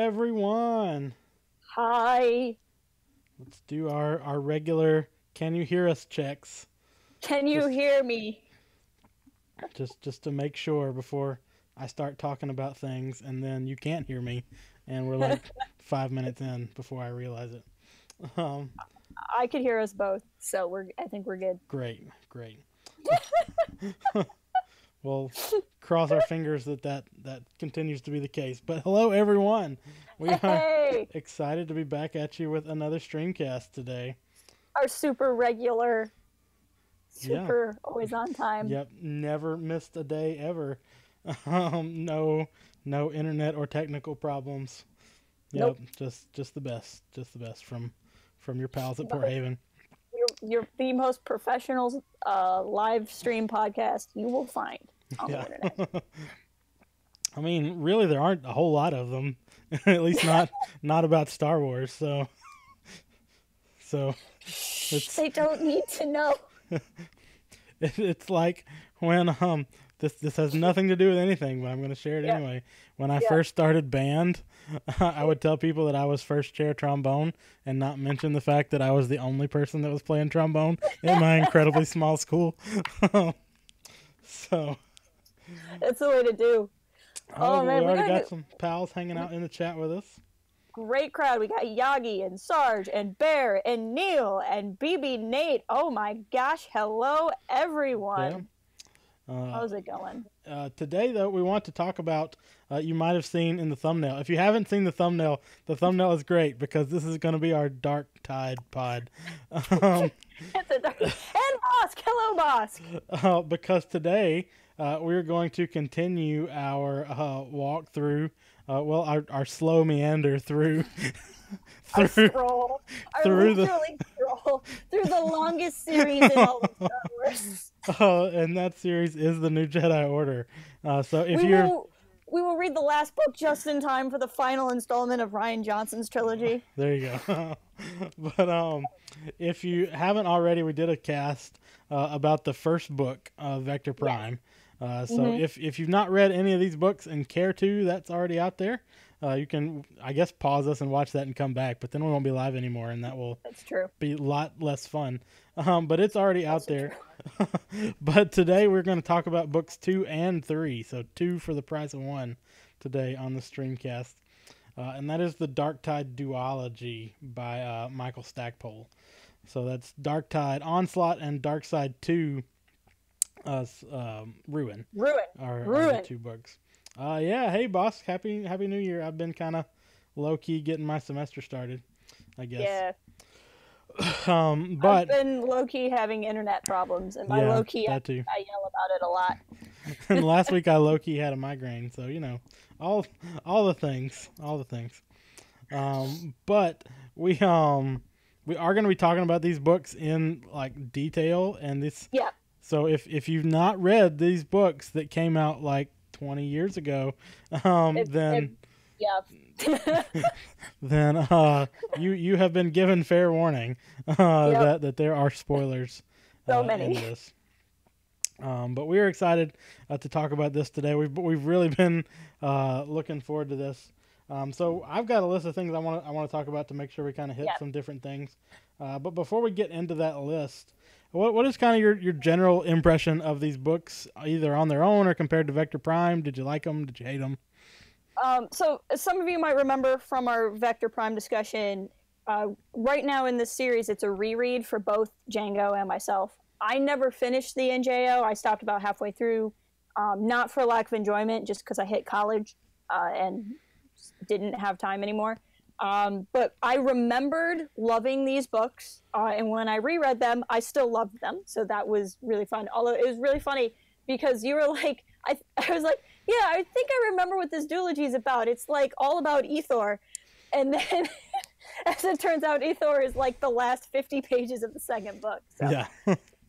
everyone. Hi. Let's do our regular can you hear us checks. Can you hear me? Just to make sure before I start talking about things and then you can't hear me and we're like 5 minutes in before I realize it. I could hear us both, so I think we're good. Great. We'll cross our fingers that continues to be the case. But hello, everyone. We are excited to be back at you with another Streamcast today. Our super regular, always on time. Yep, never missed a day ever. No internet or technical problems. Yep, nope. just the best from your pals at Port Haven. You're the most professional live stream podcast you will find on the internet. I mean, really, there aren't a whole lot of them. At least not about Star Wars. So they don't need to know. It's like when this has nothing to do with anything, but I'm going to share it anyway. When I first started band, I would tell people that I was first chair trombone and not mention the fact that I was the only person that was playing trombone in my incredibly small school. So that's the way to do. Oh man, we already got some pals hanging out in the chat with us. Great crowd. We got Yagi and Sarge and Bear and Neil and BB Nate. Oh my gosh. Hello, everyone. Yeah. How's it going? Today, though, we want to talk about, you might have seen in the thumbnail. If you haven't seen the thumbnail is great because this is going to be our Dark Tide pod. It's a dark... And Bosk. Hello, Bosk. Because today, we're going to continue our walk through, our slow meander through scroll through the longest series in all of Star Wars. And that series is the new Jedi Order. So if we will read the last book just in time for the final installment of Rian Johnson's trilogy. There you go. But if you haven't already, we did a cast about the first book of Vector Prime. So if you've not read any of these books and care to, that's already out there. You can, I guess, pause us and watch that and come back, but then we won't be live anymore, and that will be a lot less fun. But it's already out there. But today we're going to talk about books 2 and 3, so 2 for the price of 1 today on the Streamcast. And that is the Dark Tide Duology by Michael Stackpole. So that's Dark Tide Onslaught and Dark Side 2 Ruin are the 2 books. Hey boss, happy New Year. I've been kind of low key getting my semester started, I guess. Yeah. But I've been low key having internet problems, and by low key I yell about it a lot. And last week I low key had a migraine, so all the things. But we are going to be talking about these books in like detail, and this. Yeah. So if you've not read these books that came out like 20 years ago, then you have been given fair warning that there are spoilers in this. But we are excited to talk about this today. We've really been looking forward to this. So I've got a list of things I want to talk about to make sure we kind of hit some different things. But before we get into that list, what is kind of your general impression of these books, either on their own or compared to Vector Prime? Did you like them? Did you hate them? So some of you might remember from our Vector Prime discussion, right now in this series, it's a reread for both Django and myself. I never finished the NJO. I stopped about halfway through, not for lack of enjoyment, just because I hit college and didn't have time anymore. But I remembered loving these books, and when I reread them, I still loved them. So that was really fun. Although it was really funny because you were like, I was like, yeah, I think I remember what this duology is about. It's like all about Ethor. And then, as it turns out, Ethor is like the last 50 pages of the second book. So yeah.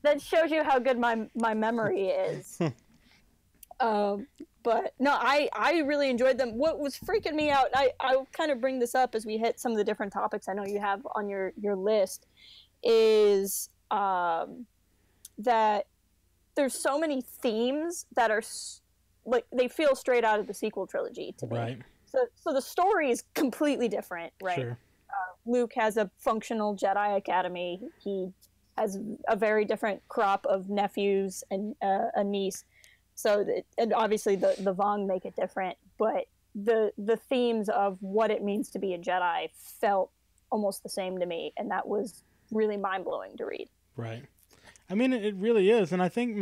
That shows you how good my memory is. But no, I really enjoyed them. What was freaking me out, I'll kind of bring this up as we hit some of the different topics I know you have on your list, is that there's so many themes that are like, they feel straight out of the sequel trilogy to me. Right. So the story is completely different, right? Sure. Luke has a functional Jedi Academy. He has a very different crop of nephews and a niece. So, and obviously the Vong make it different, but the themes of what it means to be a Jedi felt almost the same to me, and that was really mind-blowing to read. Right. I mean, it really is, and I think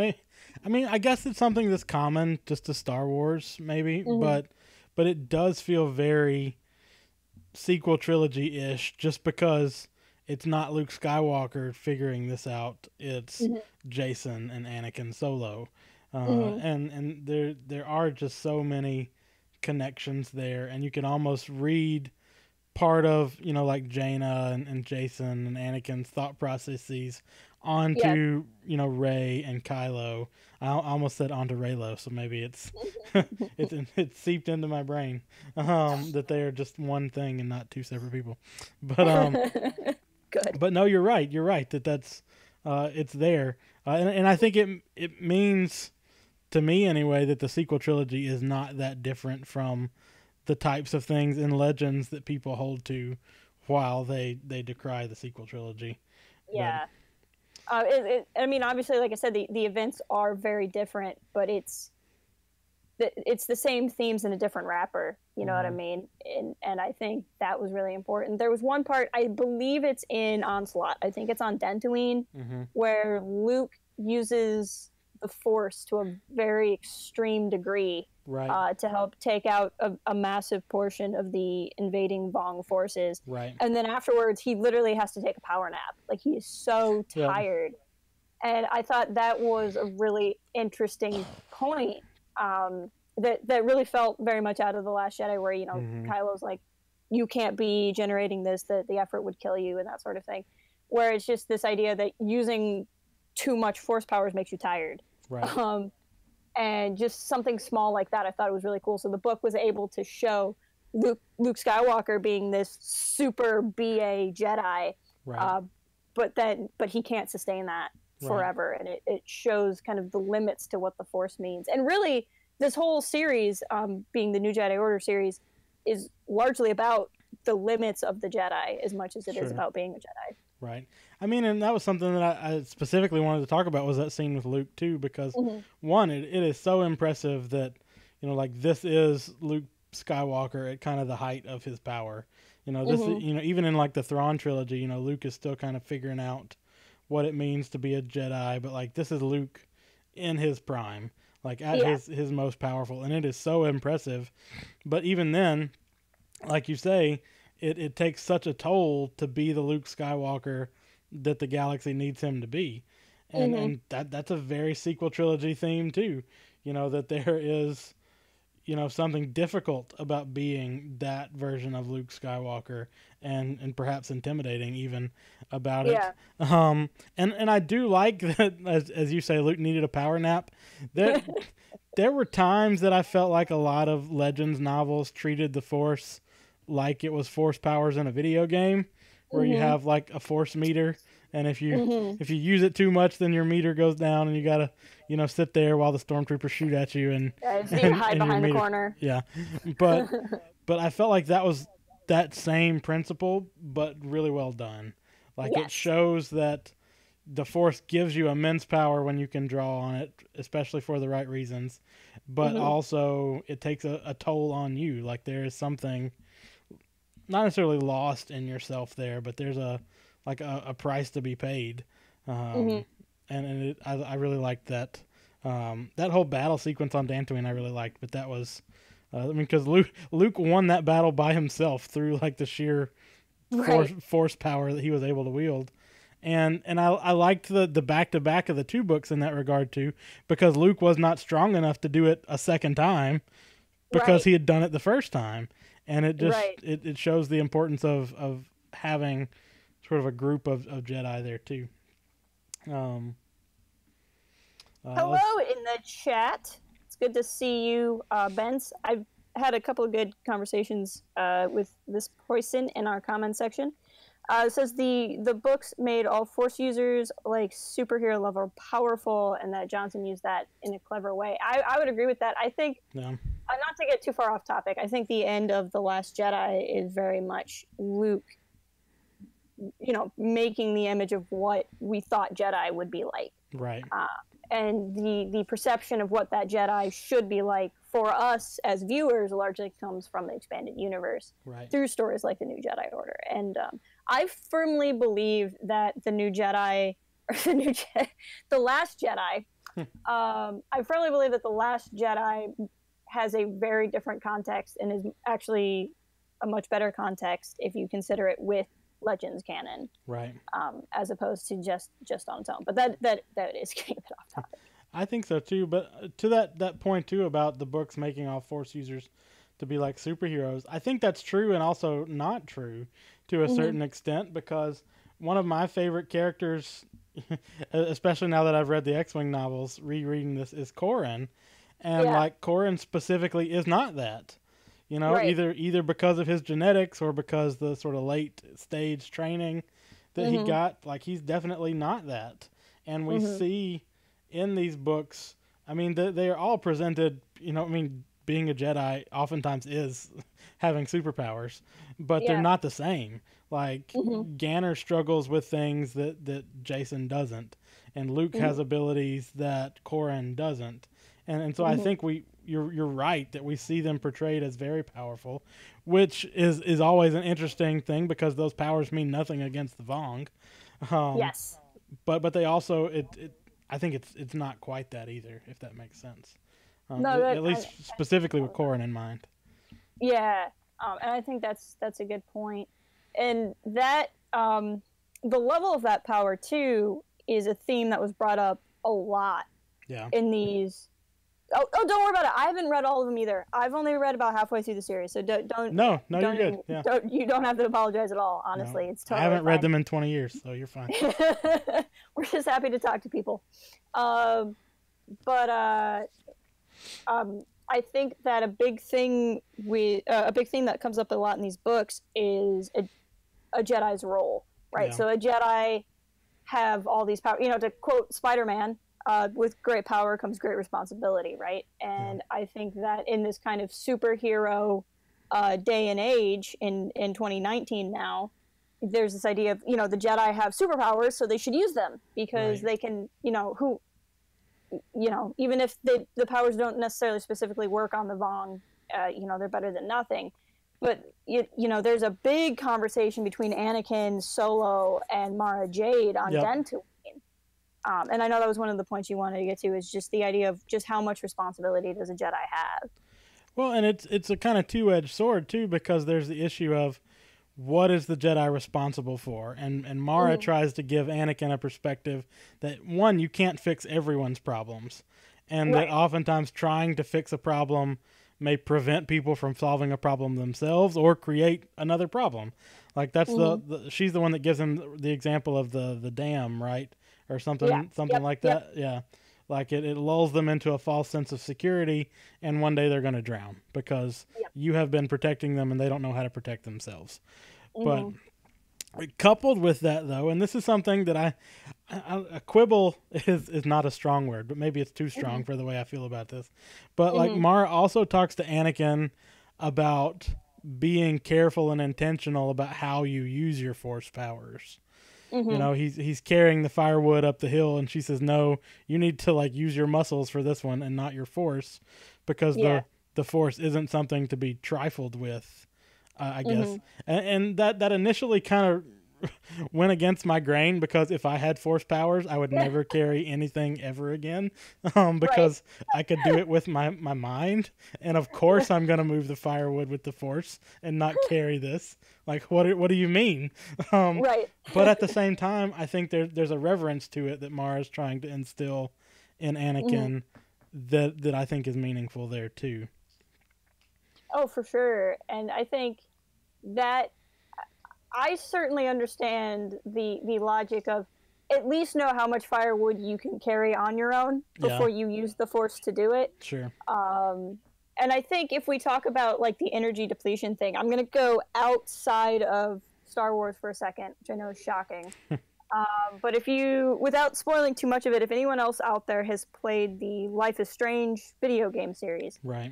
I guess it's something that's common just to Star Wars, maybe, but it does feel very sequel trilogy-ish, just because it's not Luke Skywalker figuring this out; it's Jason and Anakin Solo, and there are just so many connections there, and you can almost read part of, like Jaina and Jason and Anakin's thought processes onto Rey and Kylo. I almost said onto Reylo, so maybe it's it's seeped into my brain that they are just one thing and not two separate people. But Good. But no, you're right that's it's there, and I think it means, to me anyway, that the sequel trilogy is not that different from the types of things in Legends that people hold to while they decry the sequel trilogy. Yeah. I mean, obviously, like I said, the events are very different, but it's the same themes in a different wrapper. You know what I mean? And I think that was really important. There was one part, I believe it's in Onslaught. I think it's on Dantooine, where Luke uses the Force to a very extreme degree, right, to help take out a massive portion of the invading Vong forces. Right. And then afterwards, he literally has to take a power nap. Like, he is so tired. And I thought that was a really interesting point, that really felt very much out of The Last Jedi, where, Kylo's like, you can't be generating this, the effort would kill you, and that sort of thing. Where it's just this idea that using too much Force powers makes you tired. Right. And just something small like that, I thought it was really cool. So the book was able to show Luke Skywalker being this super BA Jedi, right. but he can't sustain that forever, and it shows kind of the limits to what the Force means. And really, this whole series, being the New Jedi Order series, is largely about the limits of the Jedi as much as it is about being a Jedi. Right. I mean, and that was something that I specifically wanted to talk about, was that scene with Luke too, because one, it is so impressive that, like, this is Luke Skywalker at kind of the height of his power. This is, even in like the Thrawn trilogy, Luke is still kind of figuring out what it means to be a Jedi, but like, this is Luke in his prime, like at his most powerful, and it is so impressive. But even then, like you say, it takes such a toll to be the Luke Skywalker that the galaxy needs him to be. And that's a very sequel trilogy theme too. That there is, something difficult about being that version of Luke Skywalker, and perhaps intimidating even about it. And I do like that, as you say, Luke needed a power nap. There were times that I felt like a lot of Legends novels treated the Force like it was Force powers in a video game, where you have like a Force meter, and if you use it too much, then your meter goes down, and you gotta sit there while the stormtroopers shoot at you, and you hide behind the corner. But I felt like that was that same principle, but really well done. Like, it shows that the Force gives you immense power when you can draw on it, especially for the right reasons, but also it takes a toll on you. Like, there is something not necessarily lost in yourself there, but there's a price to be paid. And I really liked that. That whole battle sequence on Dantooine I really liked, but that was, because Luke won that battle by himself through like the sheer force power that he was able to wield. And I liked the back-to-back of the two books in that regard too, because Luke was not strong enough to do it a second time because he had done it the first time. And it just it shows the importance of having sort of a group of Jedi there too. Hello in the chat. It's good to see you, Bence. I've had a couple of good conversations with this person in our comment section. It says the books made all Force users like superhero level powerful, and that Johnson used that in a clever way. I would agree with that. I think not to get too far off topic, I think the end of The Last Jedi is very much Luke, making the image of what we thought Jedi would be like. Right. And the perception of what that Jedi should be like for us as viewers largely comes from the expanded universe, right, through stories like the New Jedi Order. And I firmly believe that the New Jedi, or the Last Jedi, I firmly believe that the Last Jedi has a very different context and is actually a much better context if you consider it with Legends canon, right? As opposed to just on its own. But that is getting a bit off topic. I think so too. But to that point too about the books making all Force users to be like superheroes, I think that's true and also not true to a certain extent, because one of my favorite characters, especially now that I've read the X-Wing novels, rereading this, is Corran, and like Corran specifically is not that. Right. Either because of his genetics or because the sort of late stage training that he got, like he's definitely not that. And we see in these books, I mean, they are all presented, being a Jedi oftentimes is having superpowers, but they're not the same. Like Ganner struggles with things that Jason doesn't, and Luke has abilities that Corran doesn't. And so I think you're right that we see them portrayed as very powerful, which is always an interesting thing because those powers mean nothing against the Vong. Yes. But they also I think it's not quite that either, if that makes sense. At least specifically with Corran in mind. Yeah, and I think that's a good point. And that the level of that power too is a theme that was brought up a lot. Yeah. In these. Oh, don't worry about it. I haven't read all of them either. I've only read about halfway through the series, so don't. No, you're good. Yeah. You don't have to apologize at all. Honestly, it's totally. I haven't read fine. them in 20 years, so you're fine. We're just happy to talk to people. I think that a big thing that comes up a lot in these books is a Jedi's role, right? Yeah. So a Jedi have all these powers. To quote Spider-Man. With great power comes great responsibility, right? And I think that in this kind of superhero day and age in 2019 now, there's this idea of, the Jedi have superpowers, so they should use them because they can, even if the powers don't necessarily specifically work on the Vong, they're better than nothing. But, there's a big conversation between Anakin, Solo, and Mara Jade on Dantooine. And I know that was one of the points you wanted to get to, is just the idea of just how much responsibility does a Jedi have. Well, and it's a kind of two-edged sword, too, because there's the issue of what is the Jedi responsible for? And Mara tries to give Anakin a perspective that, one, you can't fix everyone's problems, and that oftentimes trying to fix a problem may prevent people from solving a problem themselves or create another problem. Like, that's she's the one that gives him the example of the dam, right? Or something like that. Yeah. Like it lulls them into a false sense of security, and one day they're going to drown because you have been protecting them and they don't know how to protect themselves. But coupled with that, though, and this is something that a quibble is not a strong word, but maybe it's too strong for the way I feel about this. But like Mara also talks to Anakin about being careful and intentional about how you use your Force powers. He's carrying the firewood up the hill, and she says, "No, you need to use your muscles for this one and not your Force, because the Force isn't something to be trifled with." I guess, and that initially kind of went against my grain, because if I had Force powers, I would never carry anything ever again, because I could do it with my mind, and of course I'm gonna move the firewood with the Force and not carry this. Like, what do you mean? But at the same time, I think there's a reverence to it that Mara's trying to instill in Anakin that I think is meaningful there too. Oh, for sure. And I think that I certainly understand the logic of at least know how much firewood you can carry on your own before you use the Force to do it. Sure. And I think if we talk about the energy depletion thing, I'm going to go outside of Star Wars for a second, which I know is shocking. But if you, without spoiling too much of it, if anyone else out there has played the Life is Strange video game series, Right.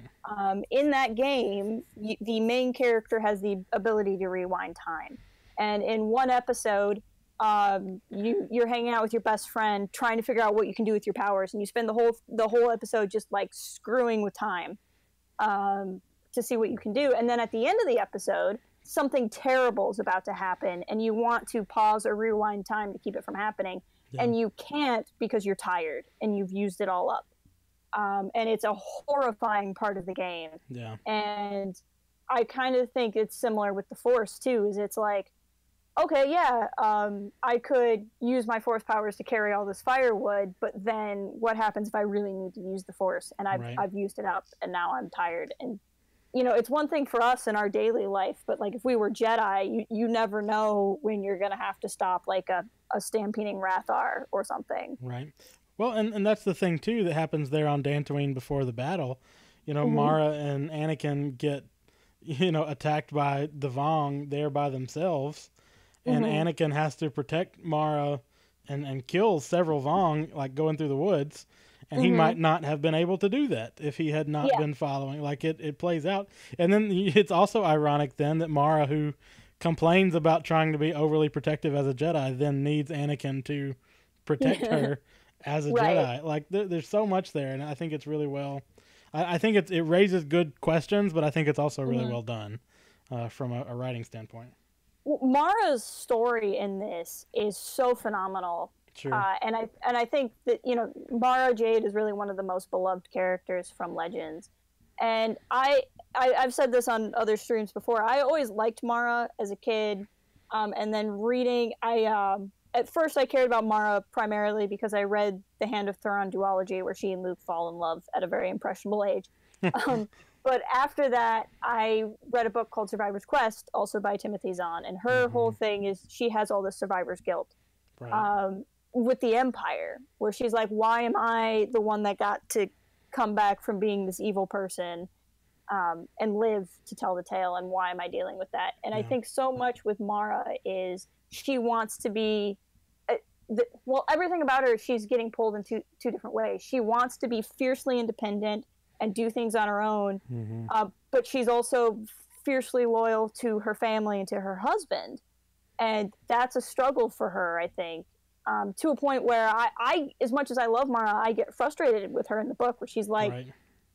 In that game, the main character has the ability to rewind time. And in one episode, you're hanging out with your best friend, trying to figure out what you can do with your powers, and you spend the whole episode just like screwing with time to see what you can do. And then at the end of the episode, something terrible is about to happen, and you want to pause or rewind time to keep it from happening, and you can't because you're tired and you've used it all up. And it's a horrifying part of the game. Yeah. And I kind of think it's similar with the Force too. Is it's like, okay, yeah, I could use my Force powers to carry all this firewood, but then what happens if I really need to use the Force and I've used it up and now I'm tired? And you know, it's one thing for us in our daily life, but like if we were Jedi, you never know when you're going to have to stop like a stampeding Rathar or something. Right. Well, and that's the thing too that happens there on Dantooine before the battle. You know, Mara and Anakin get, you know, attacked by the Vong there by themselves, and Anakin has to protect Mara and kill several Vong, like going through the woods. And he might not have been able to do that if he had not been following. Like, it plays out. And then it's also ironic then that Mara, who complains about trying to be overly protective as a Jedi, then needs Anakin to protect her as a Jedi. Like, there's so much there, and I think it's really well... I think it raises good questions, but I think it's also really well done from a writing standpoint. Well, Mara's story in this is so phenomenal. Sure. And I think that, you know, Mara Jade is really one of the most beloved characters from Legends. And I've said this on other streams before. I always liked Mara as a kid. And then reading, at first I cared about Mara primarily because I read the Hand of Thrawn duology where she and Luke fall in love at a very impressionable age. But after that, I read a book called Survivor's Quest, also by Timothy Zahn. And her whole thing is she has all this survivor's guilt. Right. With the Empire, where she's like, why am I the one that got to come back from being this evil person and live to tell the tale, and why am I dealing with that? And I think so much with Mara is she wants to be everything about her, she's getting pulled in two different ways. She wants to be fiercely independent and do things on her own, but she's also fiercely loyal to her family and to her husband, and that's a struggle for her, I think. To a point where I, as much as I love Mara, I get frustrated with her in the book, where she's like,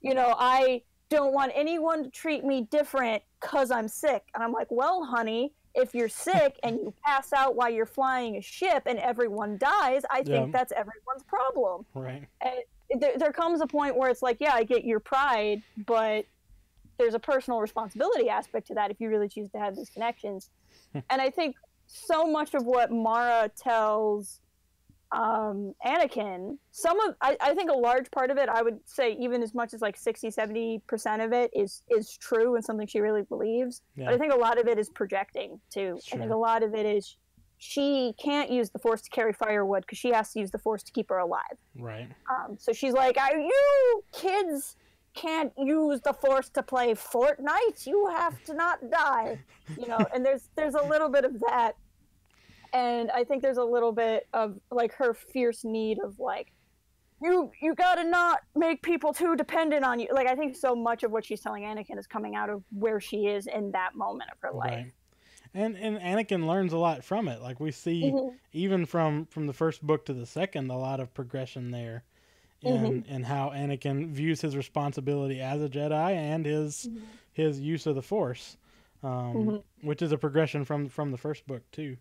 you know, I don't want anyone to treat me different because I'm sick. And I'm like, well, honey, if you're sick and you pass out while you're flying a ship and everyone dies, I think that's everyone's problem. Right. And there comes a point where it's like, yeah, I get your pride, but there's a personal responsibility aspect to that if you really choose to have these connections. And I think so much of what Mara tells Anakin, I think a large part of it, I would say even as much as like 60-70% of it is true and something she really believes. But I think a lot of it is projecting too. Sure. I think a lot of it is she can't use the Force to carry firewood because she has to use the Force to keep her alive. Right. So she's like, you kids can't use the Force to play Fortnite. You have to not die. You know, and there's a little bit of that. And I think there's a little bit of like her fierce need of like, you gotta not make people too dependent on you. Like, I think so much of what she's telling Anakin is coming out of where she is in that moment of her life. Right. And Anakin learns a lot from it. Like we see even from the first book to the second, a lot of progression there in how Anakin views his responsibility as a Jedi and his use of the Force, which is a progression from the first book too.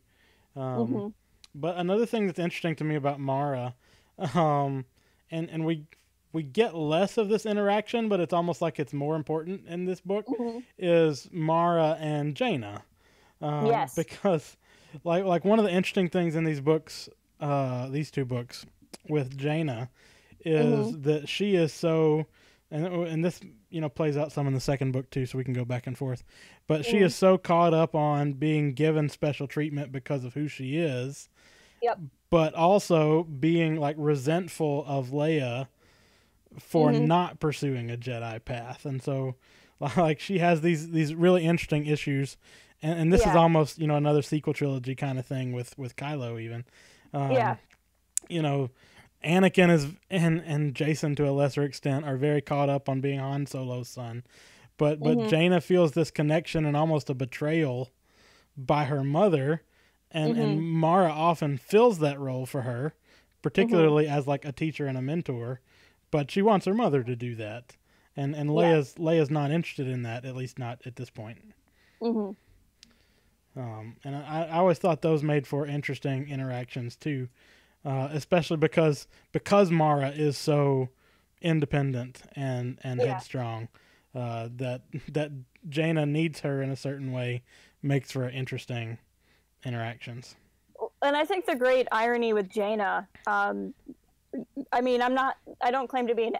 But another thing that's interesting to me about Mara, and we get less of this interaction, but it's almost like it's more important in this book, is Mara and Jaina. Because like one of the interesting things in these books, these two books with Jaina, is that she is so, and this, you know, plays out some in the second book too, so we can go back and forth, but she is so caught up on being given special treatment because of who she is, but also being like resentful of Leia for not pursuing a Jedi path. And so like she has these really interesting issues, and this is almost, you know, another sequel trilogy kind of thing with Kylo even. You know, Anakin is and Jason to a lesser extent are very caught up on being Han Solo's son, but Jaina feels this connection and almost a betrayal by her mother, and Mara often fills that role for her, particularly as like a teacher and a mentor, but she wants her mother to do that, and Leia's not interested in that, at least not at this point. And I always thought those made for interesting interactions too, especially because Mara is so independent and headstrong, that Jaina needs her in a certain way makes for interesting interactions. And I think the great irony with Jaina, I mean, I don't claim to be an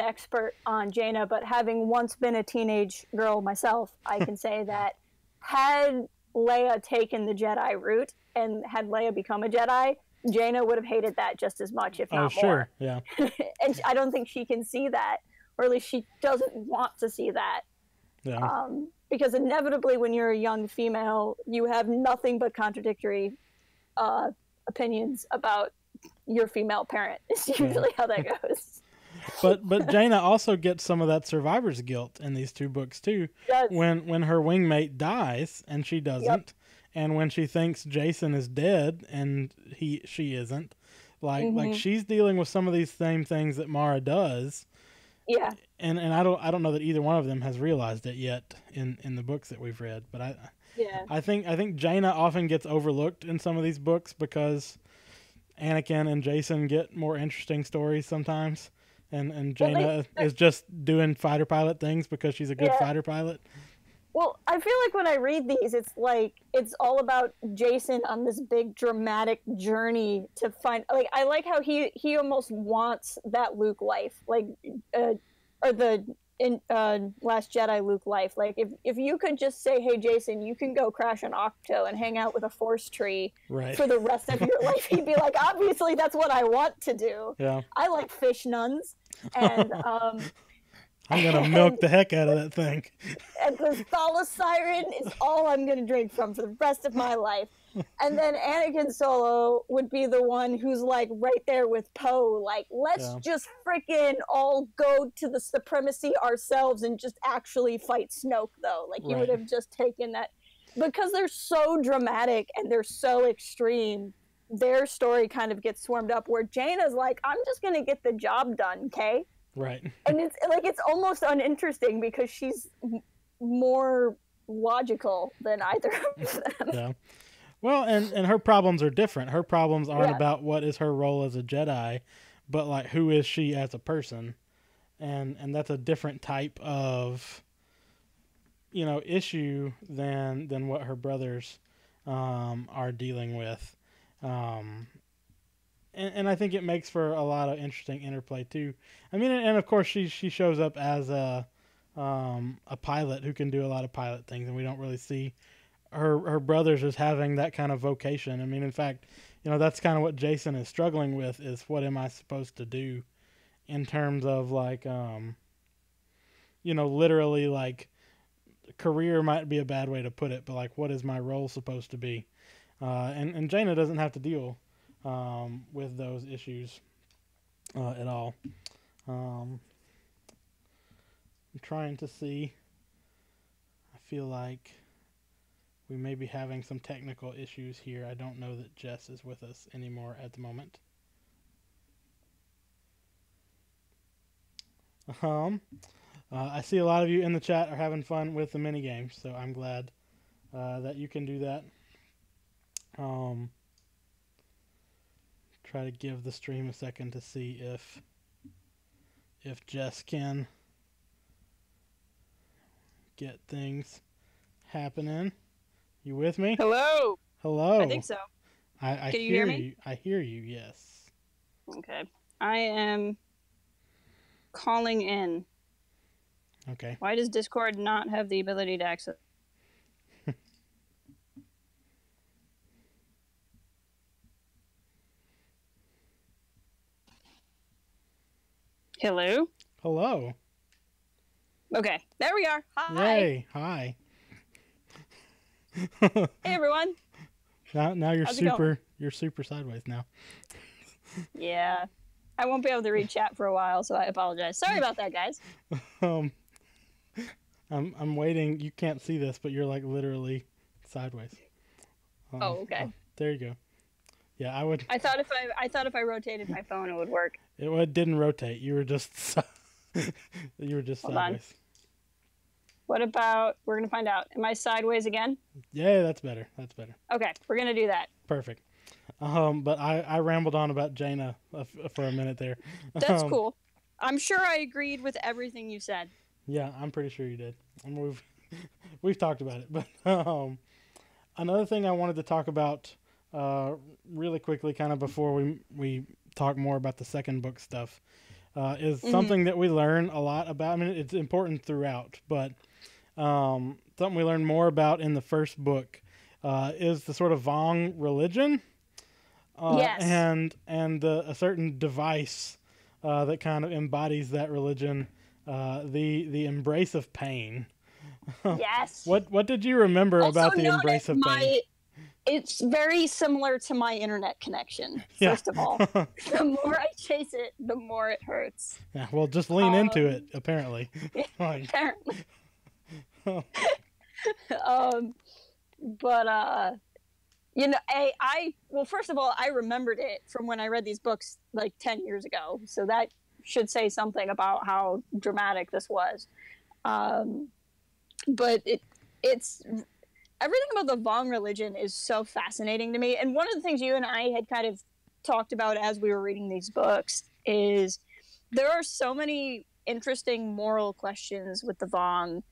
expert on Jaina, but having once been a teenage girl myself, I can say that had Leia taken the Jedi route and had Leia become a Jedi, Jaina would have hated that just as much, if not more. Sure, yeah. And I don't think she can see that, or at least she doesn't want to see that. Yeah. Because inevitably, when you're a young female, you have nothing but contradictory opinions about your female parent. It's usually how that goes. But Jaina also gets some of that survivor's guilt in these two books too. Yes. When her wingmate dies and she doesn't, and when she thinks Jason is dead and she isn't, like she's dealing with some of these same things that Mara does. Yeah. And I don't know that either one of them has realized it yet in the books that we've read, but I think Jaina often gets overlooked in some of these books because Anakin and Jason get more interesting stories sometimes, and Jaina is just doing fighter pilot things because she's a good fighter pilot. Well, I feel like when I read these, it's all about Jason on this big dramatic journey to find. Like, I like how he almost wants that Luke life, like, or the Last Jedi Luke life. Like, if you could just say, "Hey, Jason, you can go crash an Octo and hang out with a Force tree for the rest of your life," he'd be like, "Obviously, that's what I want to do. Yeah, I like fish nuns and." I'm going to milk the heck out of that thing. And the Thala Siren is all I'm going to drink from for the rest of my life. And then Anakin Solo would be the one who's like right there with Poe. Like, let's just freaking all go to the supremacy ourselves and just actually fight Snoke, though. Like, he would have just taken that. Because they're so dramatic and they're so extreme, their story kind of gets swarmed up where Jaina's like, I'm just going to get the job done, okay? Right. And it's almost uninteresting because she's more logical than either of them. Yeah. Well, and her problems are different. Her problems aren't about what is her role as a Jedi, but like who is she as a person, and that's a different type of issue than what her brothers are dealing with. And I think it makes for a lot of interesting interplay too. I mean, and of course she shows up as a pilot who can do a lot of pilot things, and we don't really see her brothers as having that kind of vocation. I mean, in fact, that's kind of what Jason is struggling with, is what am I supposed to do in terms of like, literally like career might be a bad way to put it, but like what is my role supposed to be? And Jaina doesn't have to deal with those issues at all. I'm trying to see. I feel like we may be having some technical issues here. I don't know that Jess is with us anymore at the moment. I see a lot of you in the chat are having fun with the mini games, so I'm glad that you can do that. Try to give the stream a second to see if Jess can get things happening. You with me? Hello. Hello. I think so. I can you hear hear me? I hear you. Yes. Okay. I am calling in. Okay. Why does Discord not have the ability to access? Hello? Hello. Okay, there we are. Hi. Yay. Hi. Hey everyone. Now you're How's it going? you're super sideways now. Yeah. I won't be able to read chat for a while, so I apologize. Sorry about that, guys. Um, I'm waiting. You can't see this, but you're like literally sideways. Oh, okay. There you go. Yeah, I would. I thought if I rotated my phone, it would work. It didn't rotate. You were just Hold on. sideways. What about? We're gonna find out. Am I sideways again? Yeah, that's better. That's better. Okay, we're gonna do that. Perfect. But I rambled on about Jaina for a minute there. That's cool. I'm sure I agreed with everything you said. Yeah, I'm pretty sure you did. And we've talked about it. But another thing I wanted to talk about really quickly, kind of before we talk more about the second book stuff, is something that we learn a lot about. I mean, it's important throughout, but something we learn more about in the first book is the sort of Vong religion. Yes. And a certain device that kind of embodies that religion, the embrace of pain. Yes. What did you remember Also about the known embrace as of pain? It's very similar to my internet connection. Yeah. First of all, the more I chase it, the more it hurts. Yeah, well, just lean into it. Apparently. Apparently. You know, well, first of all, I remembered it from when I read these books like 10 years ago. So that should say something about how dramatic this was. But it's everything about the Vong religion is so fascinating to me. And one of the things you and I had kind of talked about as we were reading these books is there are so many interesting moral questions with the Vong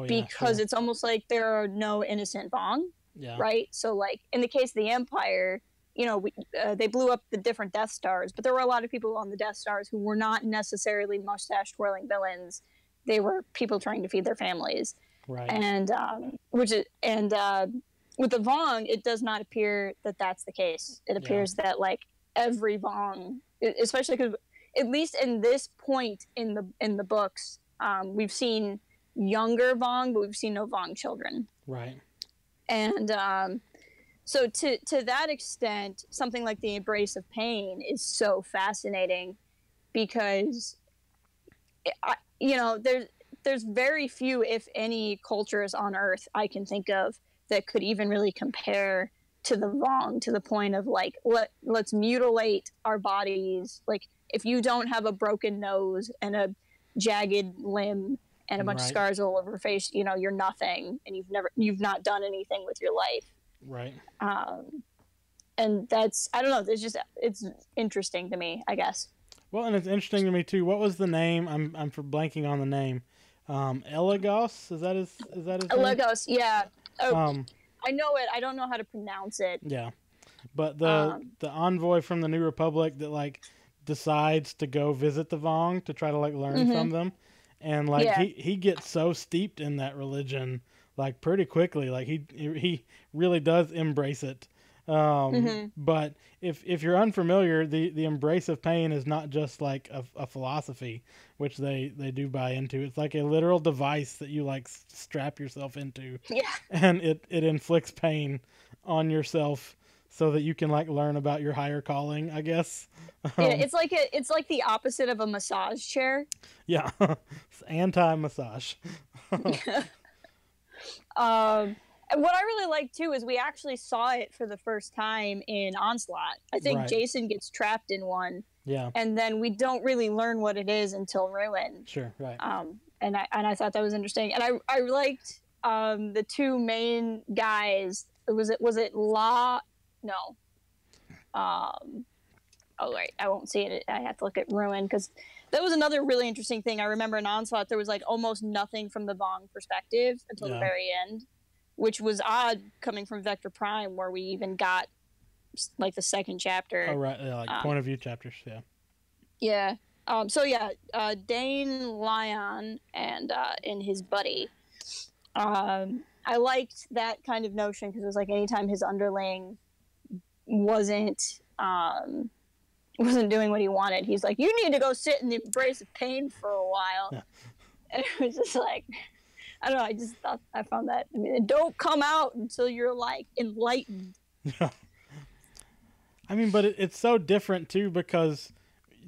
because it's almost like there are no innocent Vong. Yeah. Right. So, like in the case of the Empire, you know, they blew up the different Death Stars, but there were a lot of people on the Death Stars who were not necessarily mustache twirling villains. They were people trying to feed their families. Right. And with the Vong, it does not appear that that's the case. It appears that like every Vong, especially because at least in this point in the books, we've seen younger Vong, but we've seen no Vong children. Right. And so to that extent, something like the embrace of pain is so fascinating because, you know, there's very few, if any, cultures on Earth I can think of that could even really compare to the Vong, to the point of like, let's mutilate our bodies. Like, if you don't have a broken nose and a jagged limb and a bunch of scars all over your face, you know, you're nothing, and you've not done anything with your life. Right. And that's, I don't know, it's interesting to me, I guess. Well, and it's interesting to me too. What was the name? I'm for blanking on the name. Elagos? Is that his name? Elagos, yeah. I know it. I don't know how to pronounce it. Yeah. But the envoy from the New Republic that like decides to go visit the Vong to try to like learn from them. And like he gets so steeped in that religion like pretty quickly. Like he really does embrace it. But if you're unfamiliar, the embrace of pain is not just like a philosophy, which they do buy into. It's like a literal device that you like strap yourself into. Yeah. And it inflicts pain on yourself so that you can like learn about your higher calling, I guess. Yeah, it's like the opposite of a massage chair. Yeah. It's anti-massage. And what I really like too is we actually saw it for the first time in Onslaught. I think Jason gets trapped in one. Yeah. And then we don't really learn what it is until Ruin. Sure, right. And I thought that was interesting. And I liked the two main guys. Was it La? No. Oh wait, I won't see it. I have to look at Ruin because that was another really interesting thing. I remember in Onslaught there was like almost nothing from the Vong perspective until the very end, which was odd coming from Vector Prime, where we even got like the second chapter. Oh right, yeah, like point of view chapters. Yeah. Yeah. So yeah, Dane Lyon and his buddy. I liked that kind of notion because it was like anytime his underling wasn't doing what he wanted, he's like, you need to go sit in the embrace of pain for a while. Yeah. And it was just like, I don't know. I just thought I found that. I mean, don't come out until you're like enlightened. Yeah. I mean, but it's so different too, because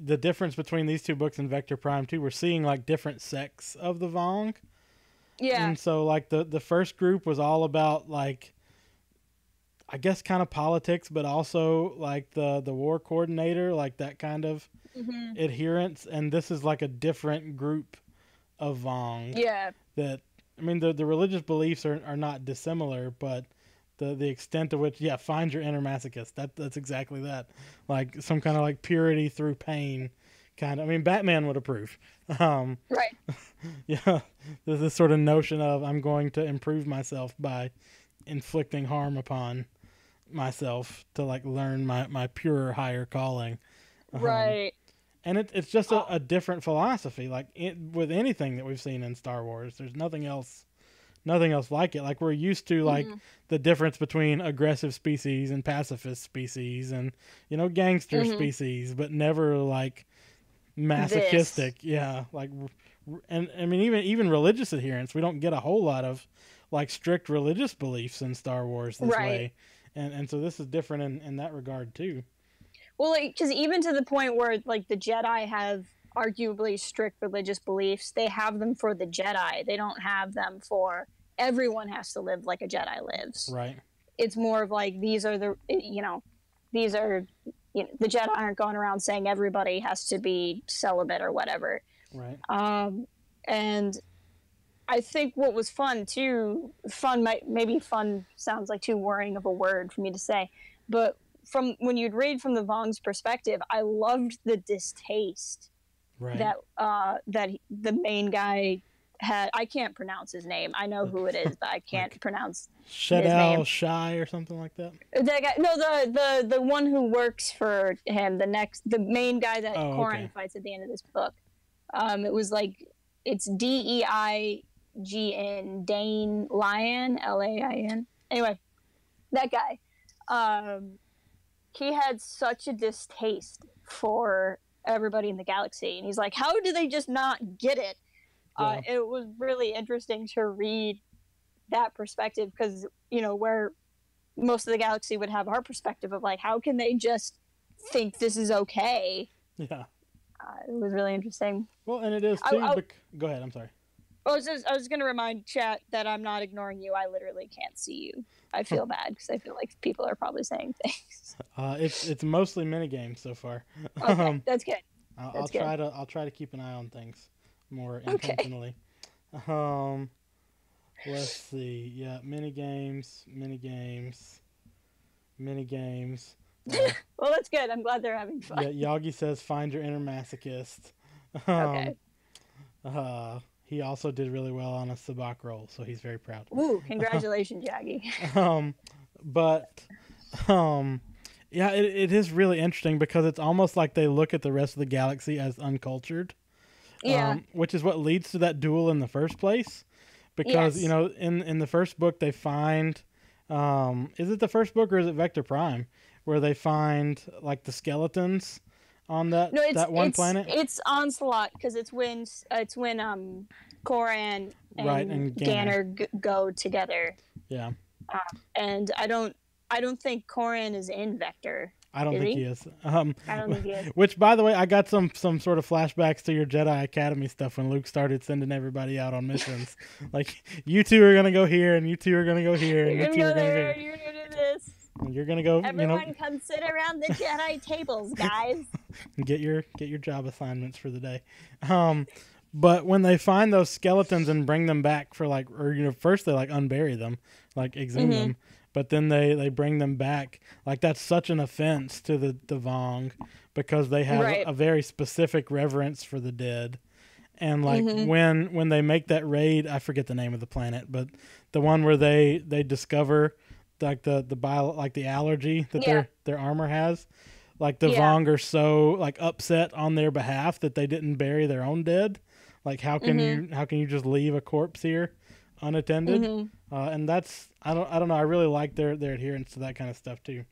the difference between these two books and Vector Prime too, we're seeing like different sects of the Vong. Yeah. And so like the first group was all about like, I guess kind of politics, but also like the war coordinator, like that kind of adherence. And this is like a different group of Vong. Yeah. That, I mean, the religious beliefs are not dissimilar, but the extent to which, find your inner masochist. That's exactly that. Like some kind of like purity through pain kind of. I mean, Batman would approve. Right. Yeah, there's this sort of notion of I'm going to improve myself by inflicting harm upon myself to like learn my purer, higher calling. Right. And it's just a different philosophy. Like with anything that we've seen in Star Wars, there's nothing else like it. Like we're used to like the difference between aggressive species and pacifist species, and gangster species, but never like masochistic. Yeah, like, and I mean even religious adherence. We don't get a whole lot of like strict religious beliefs in Star Wars this way, and so this is different in that regard too. Well, like, because even to the point where, like, the Jedi have arguably strict religious beliefs, they have them for the Jedi. They don't have them for everyone has to live like a Jedi lives. Right. It's more of like, the Jedi aren't going around saying everybody has to be celibate or whatever. Right. And I think what was fun, too, maybe fun sounds like too worrying of a word for me to say, but from when you'd read from the Vong's perspective, I loved the distaste that the main guy had. I can't pronounce his name. I know who it is, but I can't pronounce his name. Shy or something like that. That guy, no, the one who works for him, the main guy that Corran fights at the end of this book. It was like it's Deign, Dane Lion, Lain. Anyway, that guy. He had such a distaste for everybody in the galaxy. And he's like, how do they just not get it? Yeah. It was really interesting to read that perspective because, where most of the galaxy would have our perspective of like, how can they just think this is okay? Yeah. It was really interesting. Well, and it is too. Go ahead. I'm sorry. I was going to remind chat that I'm not ignoring you. I literally can't see you. I feel bad because I feel like people are probably saying things. It's mostly minigames so far. Okay, that's good. I'll try to keep an eye on things more intentionally. Let's see. Yeah, minigames. Well, that's good. I'm glad they're having fun. Yeah, Yagi says find your inner masochist. Okay. He also did really well on a sabacc roll, so he's very proud. Ooh, congratulations, Yagi. Yeah, it is really interesting because it's almost like they look at the rest of the galaxy as uncultured. Yeah. Which is what leads to that duel in the first place. Because, in the first book they find, is it the first book or is it Vector Prime? Where they find, like, the skeletons on that one planet? It's Onslaught because it's when Corran and Ganner go together. Yeah. And I don't think Corran is in Vector. I don't think he is. I don't think he is. Which, by the way, I got some sort of flashbacks to your Jedi Academy stuff when Luke started sending everybody out on missions. Like, you two are gonna go here, and you two are gonna go here, and you two are gonna go there. You're gonna do this. And you're gonna go. Everyone, come sit around the Jedi tables, guys. And get your job assignments for the day. But when they find those skeletons and bring them back for first they like unbury them, like exhume them. But then they bring them back. Like, that's such an offense to the Vong because they have a very specific reverence for the dead. And, like, when they make that raid, I forget the name of the planet, but the one where they discover, like, the allergy that their armor has. Like, the Vong are so, like, upset on their behalf that they didn't bury their own dead. Like, how can you just leave a corpse here unattended? And that's I don't know. I really like their adherence to that kind of stuff too.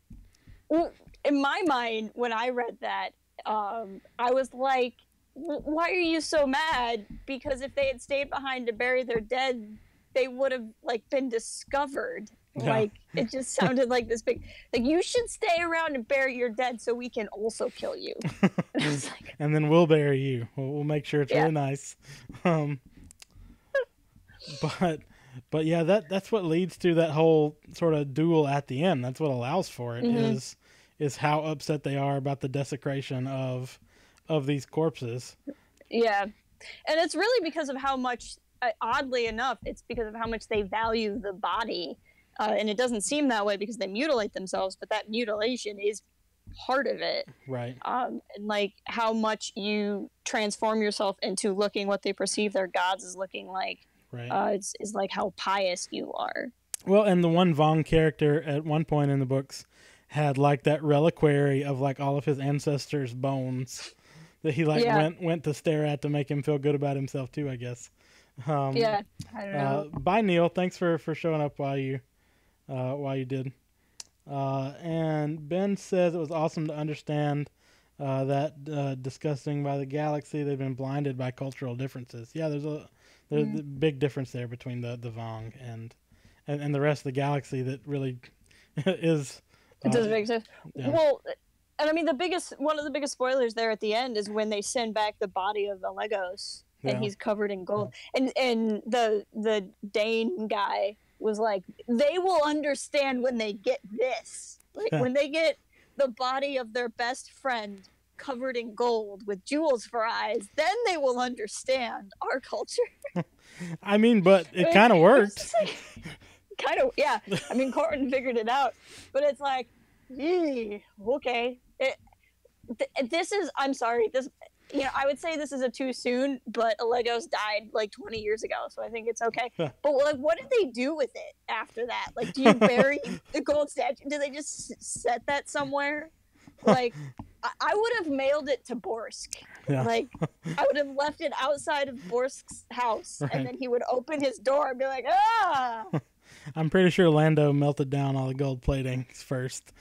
Well, in my mind, when I read that, I was like, "Why are you so mad?" Because if they had stayed behind to bury their dead, they would have like been discovered. Yeah. Like it just sounded like this big, like you should stay around and bury your dead so we can also kill you. Like, and then we'll bury you. We'll make sure it's really nice. But yeah, that's what leads to that whole sort of duel at the end. That's what allows for it, is how upset they are about the desecration of these corpses. Yeah, and it's really because of how much, oddly enough, it's because of how much they value the body. And it doesn't seem that way because they mutilate themselves, but that mutilation is part of it. Right. And like how much you transform yourself into looking what they perceive their gods as looking like. Right. Is like how pious you are. Well, and the one Vong character at one point in the books had like that reliquary of like all of his ancestors' bones that he like went to stare at to make him feel good about himself too, I guess. I don't know. Bye, Neil. Thanks for showing up while you did. And Ben says it was awesome to understand that discussing by the galaxy, they've been blinded by cultural differences. Yeah, there's a big difference there between the Vong and the rest of the galaxy that really is. It doesn't make sense. Yeah. Well, and I mean one of the biggest spoilers there at the end is when they send back the body of the Legos and he's covered in gold, and the Dane guy was like, they will understand when they get this, like when they get the body of their best friend covered in gold with jewels for eyes, then they will understand our culture. I mean, but it kind of worked. Like, kind of, yeah. I mean, Corwin figured it out, but it's like, okay. This is, I'm sorry, this, I would say this is a too soon, but Legos died like 20 years ago, so I think it's okay. But like, what did they do with it after that? Like, do you bury the gold statue? Do they just set that somewhere? Like, I would have mailed it to Borsk. Yeah. Like, I would have left it outside of Borsk's house, and then he would open his door and be like, ah! I'm pretty sure Lando melted down all the gold platings first.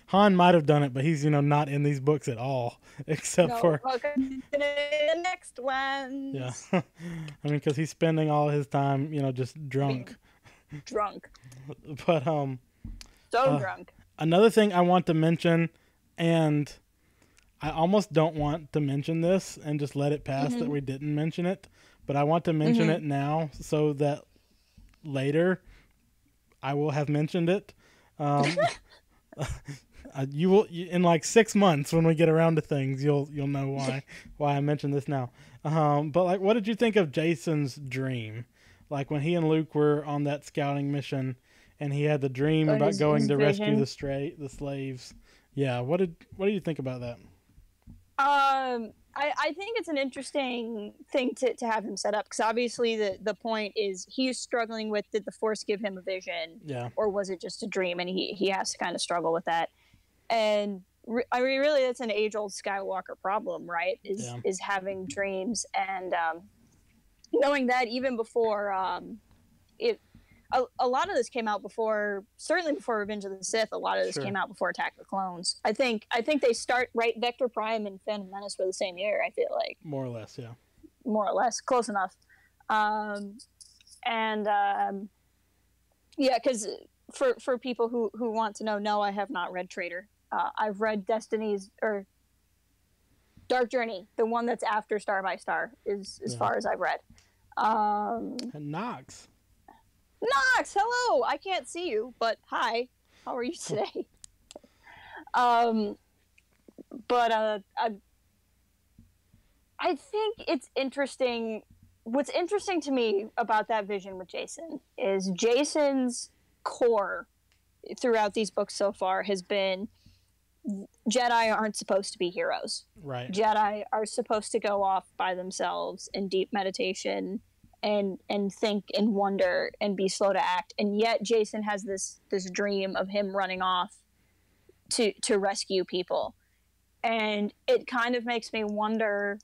Han might have done it, but he's, not in these books at all, except for... Welcome to the next one. Yeah. I mean, because he's spending all his time, just drunk. Drunk. But, So drunk. Another thing I want to mention, and I almost don't want to mention this and just let it pass that we didn't mention it, but I want to mention it now so that later I will have mentioned it. You will, in like 6 months when we get around to things, you'll know why I mentioned this now. But like, what did you think of Jason's dream? Like when he and Luke were on that scouting mission, and he had the dream about going to rescue the slaves. Yeah, what do you think about that? I think it's an interesting thing to have him set up, because obviously the point is he's struggling with, did the Force give him a vision, or was it just a dream, and he has to kind of struggle with that. And I mean, really, that's an age-old Skywalker problem, right? Is having dreams, and knowing that even before a lot of this came out before, certainly before Revenge of the Sith. A lot of this came out before Attack of the Clones. I think they start right. Vector Prime and Phantom Menace were the same year. I feel like more or less, yeah. More or less, close enough. Yeah, because for people who want to know, no, I have not read Traitor. I've read Destiny's or Dark Journey, the one that's after Star by Star, is as far as I've read. And Knox, hello! I can't see you, but hi. How are you today? I think it's interesting. What's interesting to me about that vision with Jason is Jason's core throughout these books so far has been Jedi aren't supposed to be heroes. Right. Jedi are supposed to go off by themselves in deep meditation and think and wonder and be slow to act. And yet Jason has this dream of him running off to rescue people. And it kind of makes me wonder,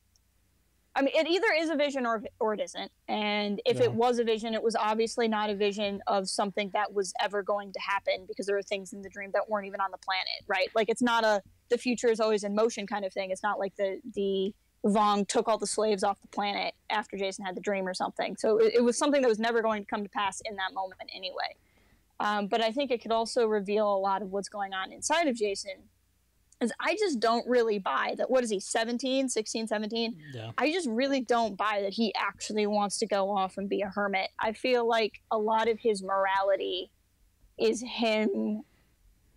I mean, it either is a vision or it isn't. And if it was a vision, it was obviously not a vision of something that was ever going to happen, because there are things in the dream that weren't even on the planet, right? Like, it's not the future is always in motion kind of thing. It's not like the Vong took all the slaves off the planet after Jason had the dream or something. So it was something that was never going to come to pass in that moment anyway. But I think it could also reveal a lot of what's going on inside of Jason. Is I just don't really buy that. What is he, 16, 17? Yeah. I just really don't buy that he actually wants to go off and be a hermit. I feel like a lot of his morality is him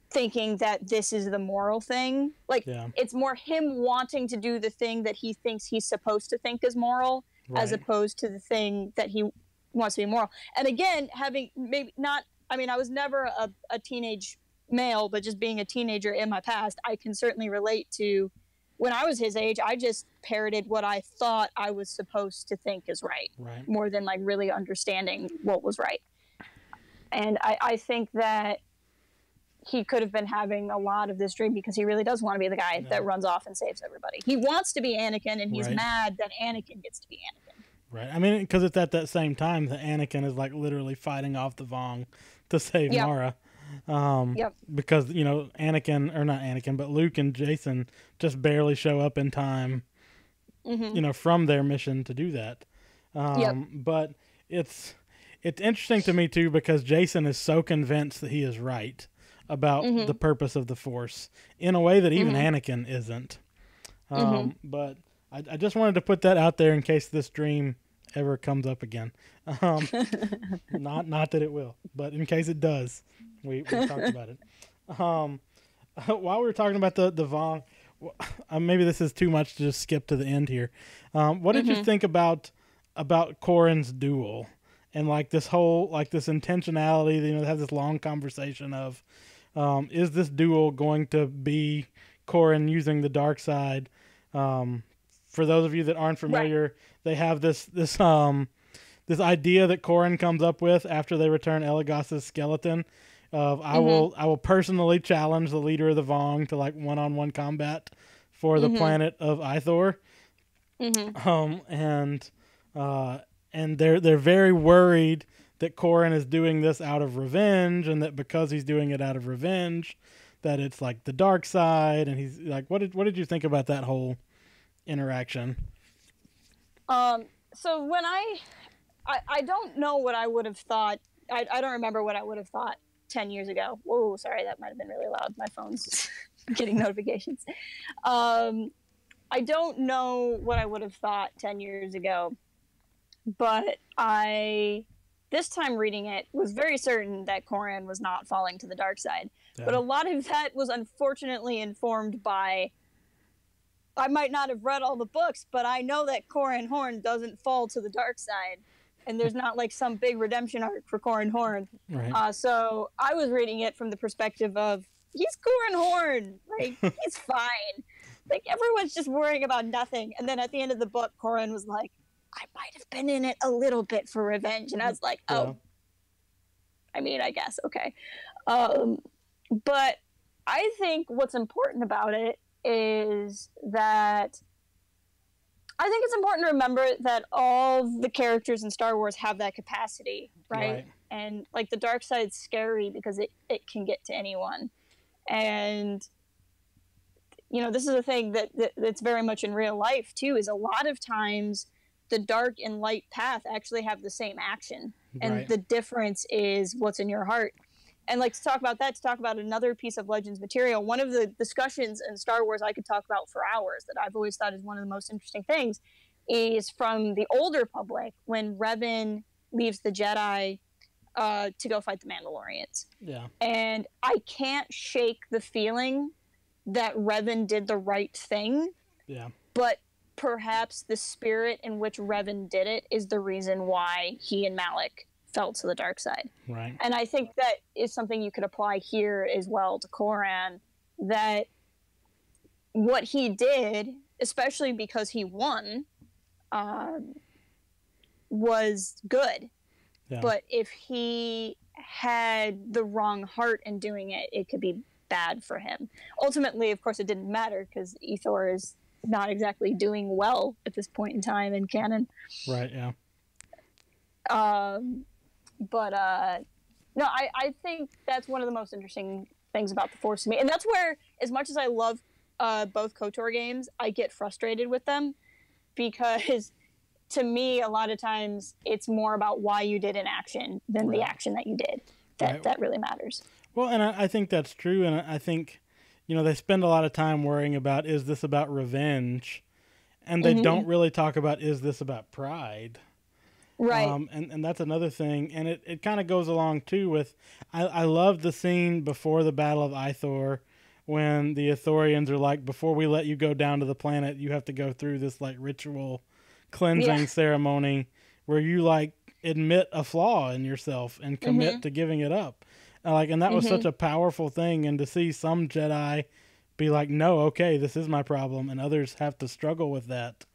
thinking that this is the moral thing. Like, it's more him wanting to do the thing that he thinks he's supposed to think is moral, as opposed to the thing that he wants to be moral. And again, having maybe not, I mean, I was never a teenage male, but just being a teenager in my past, I can certainly relate to when I was his age. I just parroted what I thought I was supposed to think is right. More than like really understanding what was right. And I think that he could have been having a lot of this dream because he really does want to be the guy that runs off and saves everybody. He wants to be Anakin, and he's mad that Anakin gets to be Anakin. Right. I mean, because it's at that same time that Anakin is like literally fighting off the Vong to save Mara. Because, you know, but Luke and Jason just barely show up in time, you know, from their mission to do that. But it's interesting to me too, because Jason is so convinced that he is right about the purpose of the Force in a way that even Anakin isn't. But I just wanted to put that out there in case this dream ever comes up again. Not that it will, but in case it does, we talked about it. While we were talking about the Vong, maybe this is too much to just skip to the end here. What did you think about Corran's duel and like this whole this intentionality? You know, they have this long conversation of, is this duel going to be Corran using the dark side? For those of you that aren't familiar, they have this idea that Corran comes up with after they return Elagos's skeleton of I will personally challenge the leader of the Vong to like one-on-one combat for the planet of Ithor. And they're very worried that Corran is doing this out of revenge, and that because he's doing it out of revenge, that it's like the dark side. And he's like, what did you think about that whole interaction? So when I don't know what I would have thought. I don't remember what I would have thought 10 years ago. Whoa, sorry, that might have been really loud. My phone's getting notifications. I don't know what I would have thought 10 years ago, but this time reading it, was very certain that Corran was not falling to the dark side. Yeah. But a lot of that was unfortunately informed by, I might not have read all the books, but I know that Corran Horn doesn't fall to the dark side. And there's not like some big redemption arc for Corran Horn. Right. So I was reading it from the perspective of, he's Corran Horn. Like, he's fine. Like, everyone's just worrying about nothing. And then at the end of the book, Corran was like, I might have been in it a little bit for revenge. And I was like, oh, I mean, I guess, okay. But I think what's important about it is that I think it's important to remember that all the characters in Star Wars have that capacity, right? And like the dark side's scary because it can get to anyone. And you know, this is a thing that's very much in real life too, is a lot of times the dark and light path actually have the same action. And the difference is what's in your heart. And like to talk about that, to talk about another piece of Legends material, one of the discussions in Star Wars I could talk about for hours that I've always thought is one of the most interesting things is from the Old Republic when Revan leaves the Jedi to go fight the Mandalorians. Yeah. And I can't shake the feeling that Revan did the right thing. Yeah. But perhaps the spirit in which Revan did it is the reason why he and Malik fell to the dark side. Right. And I think that is something you could apply here as well to Corran, that what he did, especially because he won, was good. Yeah. But if he had the wrong heart in doing it, it could be bad for him. Ultimately, of course, it didn't matter because Ithor is not exactly doing well at this point in time in canon. Right, yeah. But no, I think that's one of the most interesting things about the Force to me. And that's where, as much as I love both KOTOR games, I get frustrated with them because to me, a lot of times it's more about why you did an action than the action that you did. That really matters. Well, and I think that's true. And I think, they spend a lot of time worrying about, is this about revenge? And they don't really talk about, is this about pride? Right. And that's another thing. And it kind of goes along, too, with, I love the scene before the Battle of Ithor when the Ithorians are like, before we let you go down to the planet, you have to go through this, like, ritual cleansing ceremony where you, like, admit a flaw in yourself and commit to giving it up. And that was such a powerful thing. And to see some Jedi be like, no, okay, this is my problem, and others have to struggle with that.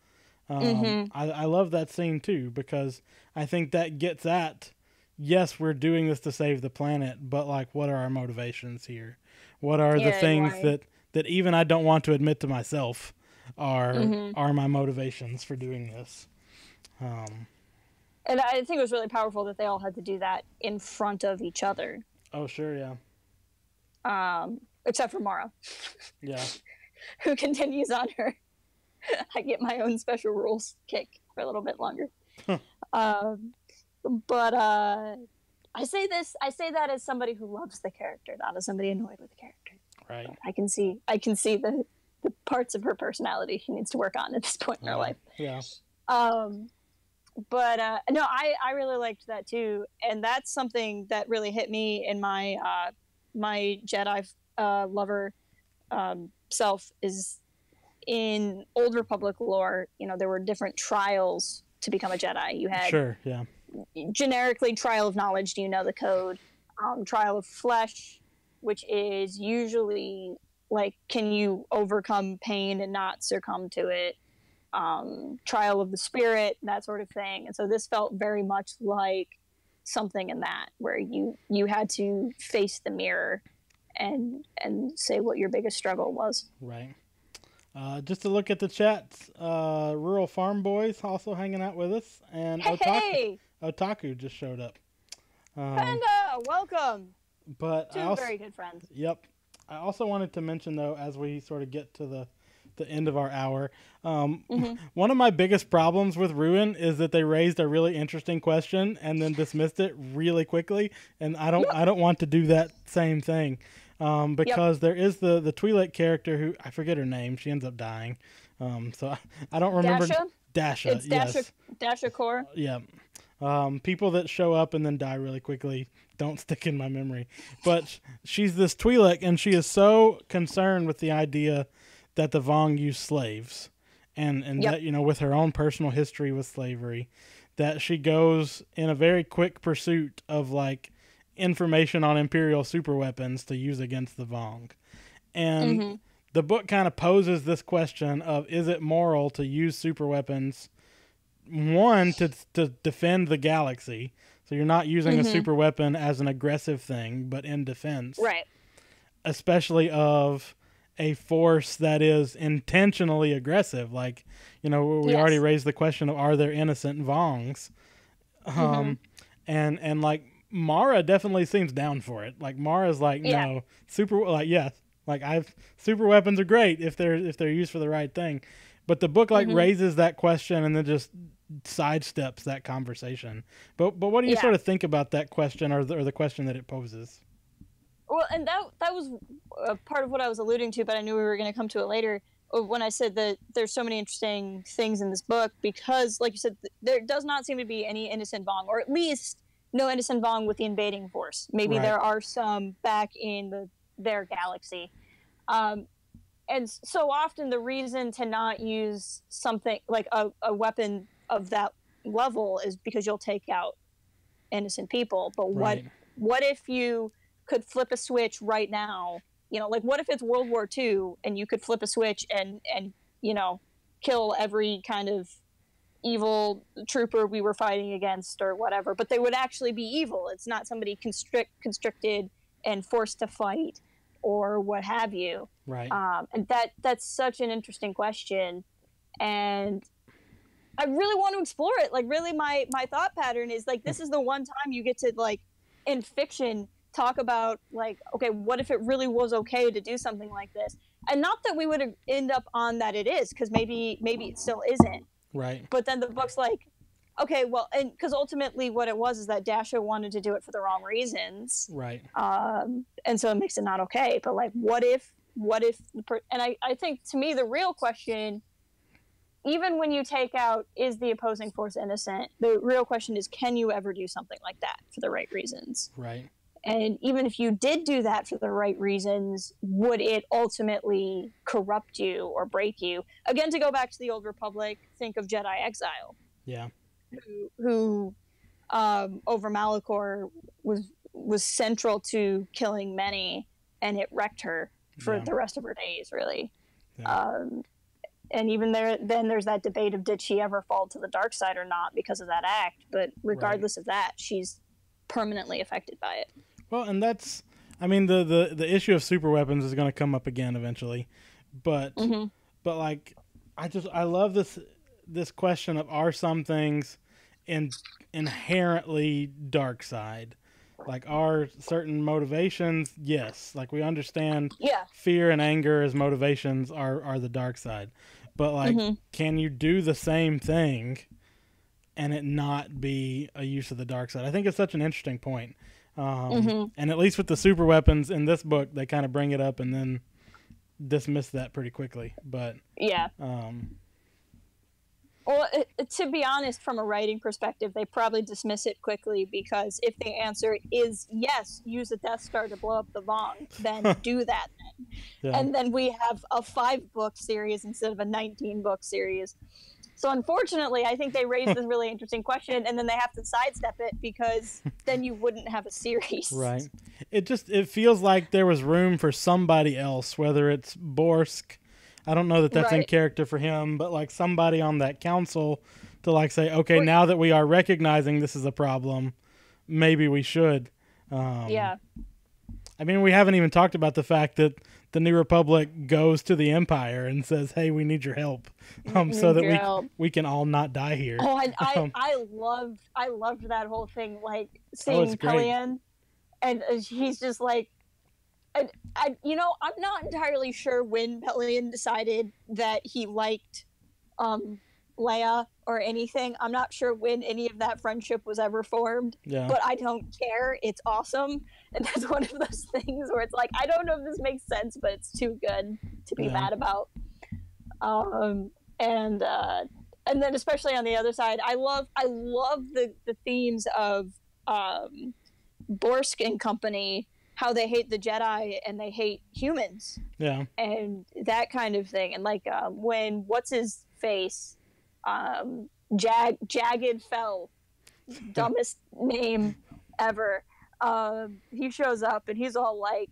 I love that scene too, because I think that gets at, yes, we're doing this to save the planet, but like, what are our motivations here? What are the things that even I don't want to admit to myself are my motivations for doing this? And I think it was really powerful that they all had to do that in front of each other. Oh, sure, yeah. Except for Mara. Yeah. Who continues on her I get my own special rules kick for a little bit longer. But I say that as somebody who loves the character, not as somebody annoyed with the character. Right. But I can see the parts of her personality she needs to work on at this point in her life. Yeah. But no, I really liked that too, and that's something that really hit me in my my Jedi lover self is in Old Republic lore. There were different trials to become a Jedi. You had generically trial of knowledge. Do you know the code? Trial of flesh, which is usually like, can you overcome pain and not succumb to it? Trial of the spirit, that sort of thing. And so this felt very much like something in that, where you had to face the mirror and say what your biggest struggle was. Right. Just to look at the chats, Rural Farm Boys also hanging out with us, and Otaku just showed up. Panda, welcome. But two very good friends. Yep. I also wanted to mention, though, as we sort of get to the end of our hour, one of my biggest problems with Ruin is that they raised a really interesting question and then dismissed it really quickly, and I don't want to do that same thing, because there is the Twi'lek character who, I forget her name, she ends up dying, so I don't remember. Dasha. It's Dasha. Yes. Dasha Core. Yeah. People that show up and then die really quickly don't stick in my memory, but she's this Twi'lek, and she is so concerned with the idea that the Vong use slaves, and that, with her own personal history with slavery, that she goes in a very quick pursuit of like information on Imperial superweapons to use against the Vong. And the book kind of poses this question of, is it moral to use superweapons, one, to defend the galaxy, so you're not using a superweapon as an aggressive thing, but in defense, right? Especially of a force that is intentionally aggressive. Like, we already raised the question of, are there innocent Vongs? And like, Mara definitely seems down for it. Like, Mara's like, no, super weapons are great if they're used for the right thing. But the book raises that question and then just sidesteps that conversation. But what do you sort of think about that question, or the question that it poses? Well, and that was part of what I was alluding to, but I knew we were going to come to it later when I said that there's so many interesting things in this book, because, like you said, there does not seem to be any innocent Vong, or at least no innocent Vong with the invading force. Maybe there are some back in their galaxy. And so often the reason to not use something like a weapon of that level is because you'll take out innocent people. But what if you could flip a switch right now? Like, what if it's World War II and you could flip a switch and kill every kind of evil trooper we were fighting against or whatever, but they would actually be evil. It's not somebody constricted and forced to fight or what have you. Right. And that's such an interesting question, and I really want to explore it. Like, really, my thought pattern is like, this is the one time you get to, like, in fiction, talk about, like, okay, what if it really was okay to do something like this? And not that we would end up on that it is, because maybe it still isn't. Right. But then the book's like, okay, well, and because ultimately what it was is that Dasha wanted to do it for the wrong reasons. Right. And so it makes it not okay. But like, what if, and I think to me, the real question, even when you take out, is the opposing force innocent? The real question is, can you ever do something like that for the right reasons? Right. And even if you did do that for the right reasons, would it ultimately corrupt you or break you? Again, to go back to the Old Republic, think of Jedi Exile. Yeah. Who over Malachor was central to killing many, and it wrecked her for the rest of her days, really. Yeah. And even then there's that debate of did she ever fall to the dark side or not because of that act. But regardless of that, she's permanently affected by it. Well, and that's, I mean, the issue of super weapons is going to come up again eventually, but like, I love this question of, are some things inherently dark side? Like, are certain motivations? Yes, like we understand fear and anger as motivations are the dark side, but like, can you do the same thing and it not be a use of the dark side? I think it's such an interesting point. And at least with the super weapons in this book, they kind of bring it up and then dismiss that pretty quickly. But yeah. Well, to be honest, from a writing perspective, they probably dismiss it quickly because if the answer is yes, use a Death Star to blow up the Vong, then do that then. Yeah. And then we have a 5-book series instead of a 19-book series. So unfortunately, I think they raise this really interesting question, and then they have to sidestep it because then you wouldn't have a series. Right. It feels like there was room for somebody else, whether it's Borsk. I don't know that that's in character for him, but like somebody on that council to like say, okay, now that we are recognizing this is a problem, maybe we should. Yeah. I mean, we haven't even talked about the fact that the New Republic goes to the Empire and says, hey, we need your help, so that we can all not die here. Oh, I loved that whole thing, like seeing Pelion, and he's just like, I'm not entirely sure when Pelion decided that he liked Leia or anything. I'm not sure when any of that friendship was ever formed, but I don't care. It's awesome. And that's one of those things where it's like, I don't know if this makes sense, but it's too good to be mad about. And then especially on the other side, I love the themes of Borsk and company, how they hate the Jedi and they hate humans. Yeah. And that kind of thing. And like when what's his face? Jagged Fell, dumbest name ever. He shows up and he's all like,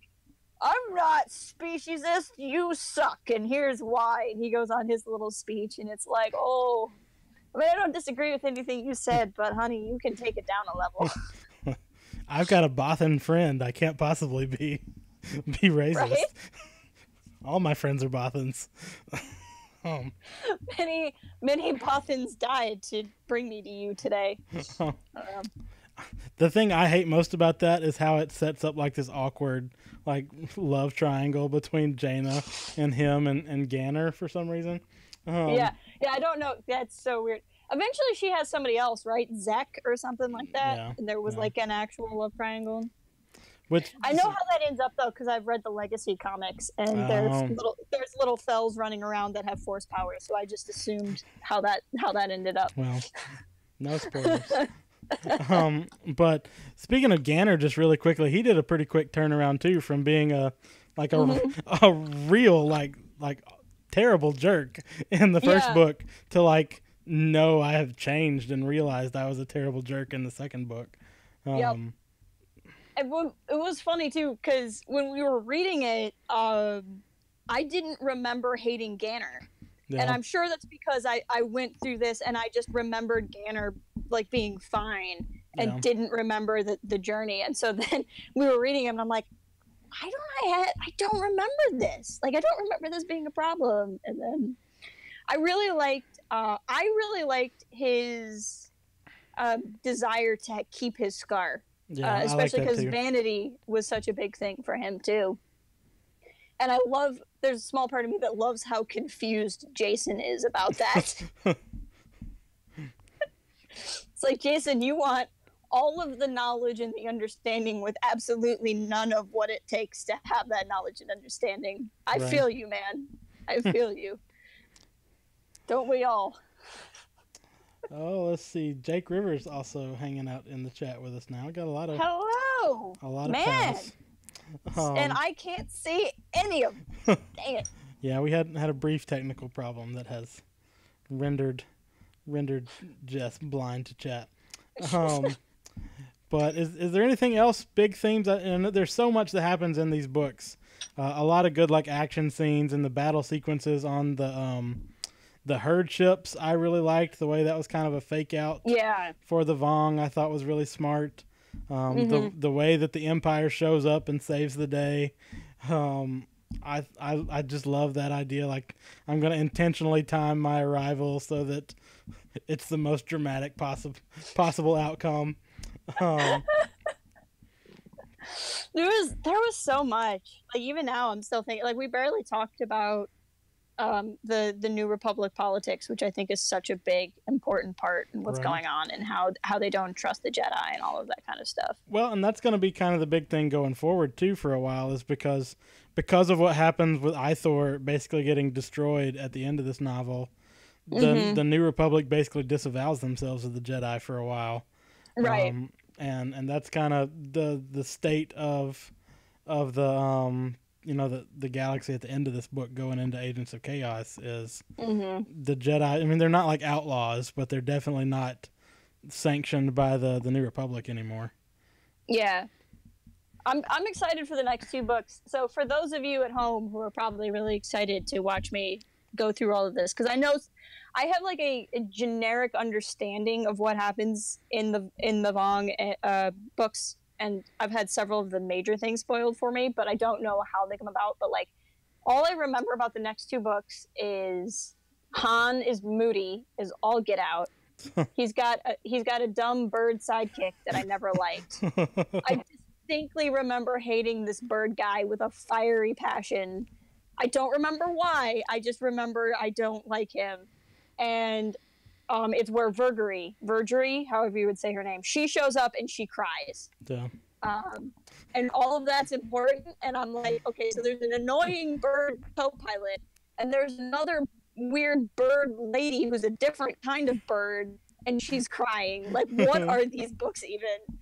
I'm not speciesist, you suck, and here's why. And he goes on his little speech, and it's like, oh, I mean, I don't disagree with anything you said, but honey, you can take it down a level. I've got a Bothan friend. I can't possibly be racist. Right? All my friends are Bothans. Many Bothans died to bring me to you today. The thing I hate most about that is how it sets up like this awkward like love triangle between Jaina and him and Ganner for some reason. Yeah, I don't know. That's so weird. Eventually she has somebody else, right? Zek or something like that. Yeah, and there was like an actual love triangle. Which I know how that ends up though, because I've read the Legacy comics, and there's little fells running around that have force powers. So I just assumed how that ended up. Well, no spoilers. But speaking of Ganner, just really quickly, he did a pretty quick turnaround too, from being a real like terrible jerk in the first book to like, no, I have changed and realized I was a terrible jerk in the second book. Yep. It was funny too, because when we were reading it, I didn't remember hating Ganner. Yeah. And I'm sure that's because I went through this and I just remembered Ganner like being fine and didn't remember the journey. And so then we were reading him and I'm like, I don't remember this. Like, I don't remember this being a problem. And then I really liked his desire to keep his scar. Yeah, especially because vanity was such a big thing for him too. And there's a small part of me that loves how confused Jason is about that. like, Jason, you want all of the knowledge and the understanding with absolutely none of what it takes to have that knowledge and understanding. I feel you, man. I feel you. Don't we all? Oh, let's see. Jake Rivers also hanging out in the chat with us now. Got a lot of man. pals. And I can't see any of them. Dang it. Yeah, we had a brief technical problem that has rendered Jess blind to chat. But is there anything else, big themes? And there's so much that happens in these books. A lot of good like action scenes and the battle sequences on the herd ships. I really liked the way that was kind of a fake out for the Vong. I thought was really smart. The way that the Empire shows up and saves the day. I just love that idea. Like, I'm going to intentionally time my arrival so that it's the most dramatic possible outcome. There was so much. Like, even now I'm still thinking, like, we barely talked about the New Republic politics, which I think is such a big important part in what's going on, and how they don't trust the Jedi and all of that kind of stuff. Well, and that's going to be kind of the big thing going forward too for a while, is because of what happens with Ithor basically getting destroyed at the end of this novel. The New Republic basically disavows themselves of the Jedi for a while. Right. And that's kind of the state of the the galaxy at the end of this book going into Agents of Chaos is the Jedi. I mean, they're not like outlaws, but they're definitely not sanctioned by the New Republic anymore. Yeah. I'm excited for the next two books. So for those of you at home who are probably really excited to watch me go through all of this, because I know I have like a generic understanding of what happens in the Vong books, and I've had several of the major things spoiled for me, but I don't know how they come about. But like, all I remember about the next two books is Han is moody, is all get out. He's got a dumb bird sidekick that I never liked. I distinctly remember hating this bird guy with a fiery passion. I don't remember why. I just remember I don't like him. And it's where Vergery, however you would say her name, she shows up and she cries. Yeah. And all of that's important. And I'm like, okay, so there's an annoying bird co-pilot, and there's another weird bird lady who's a different kind of bird, and she's crying. Like, what are these books even?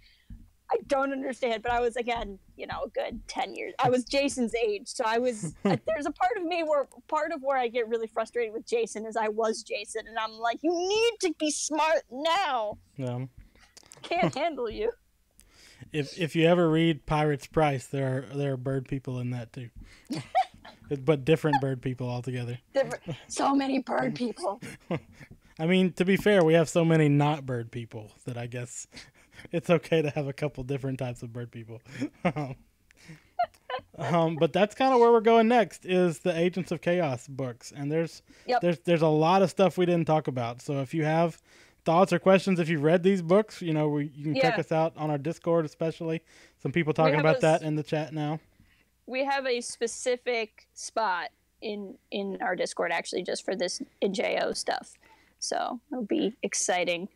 I don't understand. But I was, again, a good 10 years. I was Jason's age, so I was. There's a part of me where I get really frustrated with Jason is I was Jason, and I'm like, you need to be smart now. Yeah. Can't handle you. If you ever read Pirate's Price, there are bird people in that too. But different bird people altogether. So many bird people. I mean, to be fair, we have so many not bird people that I guess it's okay to have a couple different types of bird people. But that's kind of where we're going next, is the Agents of Chaos books. And there's a lot of stuff we didn't talk about. So if you have thoughts or questions, if you've read these books, you can check us out on our Discord, especially. Some people talking about that in the chat now. We have a specific spot in our Discord, actually, just for this NJO stuff. So it'll be exciting.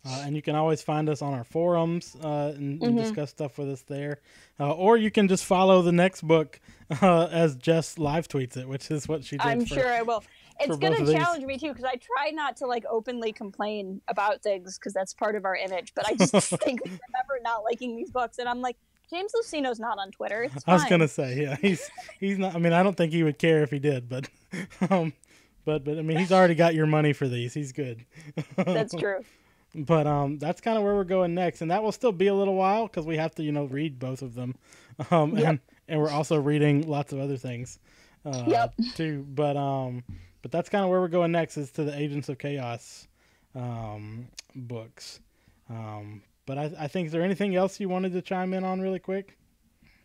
And you can always find us on our forums and discuss stuff with us there. Or you can just follow the next book as Jess live tweets it, which is what she did. I'm sure I will. It's going to challenge me, too, because I try not to, openly complain about things, because that's part of our image. But I just distinctly remember not liking these books. And I'm like, James Lucino's not on Twitter. It's fine. I was going to say, yeah, he's not. I mean, I don't think he would care if he did, but I mean, he's already got your money for these. He's good. That's true. But that's kind of where we're going next, and that will still be a little while because we have to, read both of them, and we're also reading lots of other things, too. But that's kind of where we're going next, is to the Agents of Chaos books. But I think, is there anything else you wanted to chime in on really quick?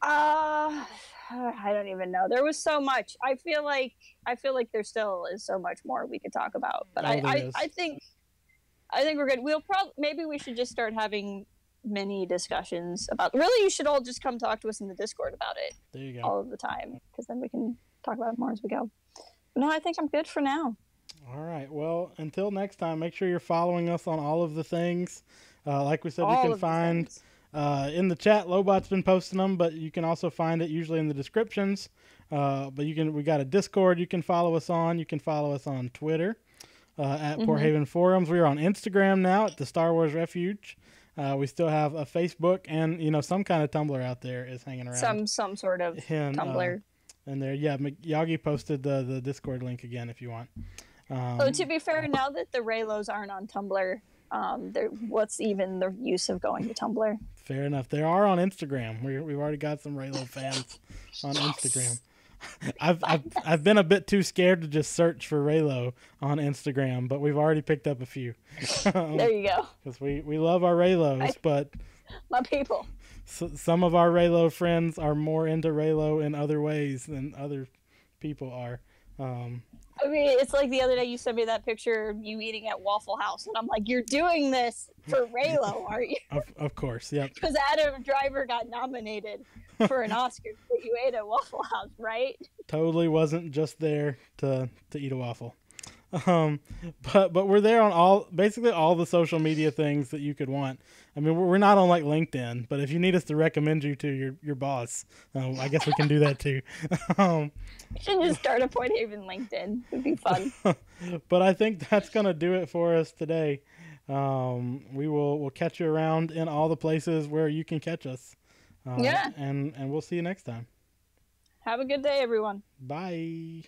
I don't even know. There was so much. I feel like there still is so much more we could talk about. But I think we're good. Maybe we should just start having mini discussions about. Really, you should all just come talk to us in the Discord about it. There you go. All of the time, because then we can talk about it more as we go. But no, I think I'm good for now. All right. Well, until next time, make sure you're following us on all of the things. Like we said, All you of can the find things. in the chat. Lobot's been posting them, but you can also find it usually in the descriptions. But we got a Discord you can follow us on. You can follow us on Twitter at Port Haven Forums. We are on Instagram now at the Star Wars Refuge. We still have a Facebook, and some kind of Tumblr out there is hanging around. Some sort of Tumblr. And there, yeah, Yagi posted the Discord link again if you want. To be fair, now that the Raylos aren't on Tumblr, what's even the use of going to Tumblr? Fair enough. They are on Instagram. We've already got some Raylo fans on Instagram. I've been a bit too scared to just search for Raylo on Instagram, but we've already picked up a few. There you go. Because we love our Raylos, but my people. Some of our Raylo friends are more into Raylo in other ways than other people are. I mean, it's like the other day you sent me that picture of you eating at Waffle House, and I'm like, you're doing this for Raylo, aren't you? Of course, yep. Because Adam Driver got nominated for an Oscar, but you ate at Waffle House, right? Totally wasn't just there to eat a waffle. But we're there on basically all the social media things that you could want. I mean, we're not on like LinkedIn, but if you need us to recommend you to your boss, I guess we can do that too. You should just start a Point Haven LinkedIn. It'd be fun. But I think that's gonna do it for us today. We'll catch you around in all the places where you can catch us. And we'll see you next time. Have a good day, everyone. Bye.